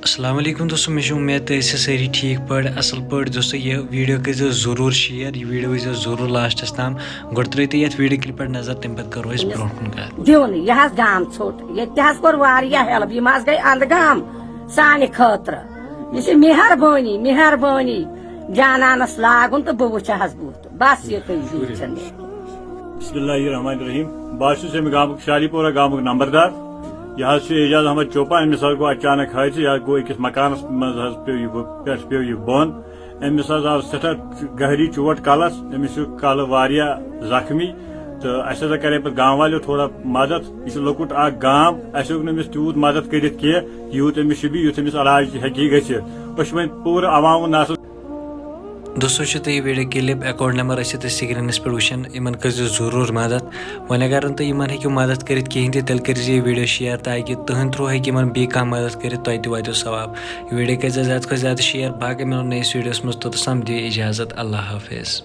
السلام علیکم دوستو میں امید تو ساری ٹھیک پہ اصل پہ دوستو یہ ویڈیو کرو ضرور شیئر یہ ویڈیو وچو ضرور لاسٹس تام گۄڈٕ ترٲیِو تُہۍ یتھ ویڈیو کلپ پٮ۪ٹھ نظر تمہِ پتہٕ کرو أسۍ برونٛٹھ کُن کتھ دیُن یہِ حظ گام ژھوٚٹ ییٚتہِ حظ کوٚر واریاہ ہیلپ یِم حظ گٔے اندگام سانہِ خٲطرٕ یہِ چھِ مہربٲنی جانانس لاگُن تہٕ بہٕ وٕچھِ حظ بُتھ بس یِتُے چھِ مےٚ بسم اللہ الرحمن الرحیم بہٕ حظ چھُس ییٚمہِ گامُک شالی پورہ گامُک نمبردار یہ حظ چھُ اعجاز احمد چوپان أمِس حظ گوٚو اچانک حٲدثہٕ یہِ حظ گوٚو أکِس مکانس منٛز حظ پیٚو یہِ بۄن أمِس حظ آو سٮ۪ٹھاہ گہری چوٹ کلس أمِس چھُ کلہٕ واریاہ زخمی تہٕ اَسہِ ہسا کرے پتہٕ گام والیو تھوڑا مدد یہِ چھُ لۄکُٹ اکھ گام اَسہِ ہیوٚک نہٕ أمِس تیوٗت مدد کٔرِتھ کینٛہہ یوٗت أمِس شوٗبہِ یُتھ أمِس علاج ہیٚکہِ گٔژھِتھ أسۍ چھِ وۄنۍ پوٗرٕ عوامُن نصل دوستو چھُ تُہۍ ویڈیو کلپ اکاؤنٹ نمبر ٲسِو تُہۍ سکریٖنس پٮ۪ٹھ وٕچھان یِمن کٔرزیو ضروٗر مدد وۄنۍ اگر نہٕ تُہۍ یِمن ہیٚکِو مدد کٔرِتھ کِہینۍ تہِ تیٚلہِ کٔرزِ یہِ ویڈیو شیر تاکہِ تُہنٛدِ تھروٗ ہیٚکہِ یِمن بیٚیہِ کانٛہہ مدد کٔرِتھ تۄہہِ تہِ واتیو ثواب یہِ ویڈیو کٔرزیو زیادٕ کھۄتہٕ زیادٕ شیر باقٕے مِلو نٔیِس ویڈیوس منٛز توٚتَس تام دِیِو اِجازت اللہ حافظ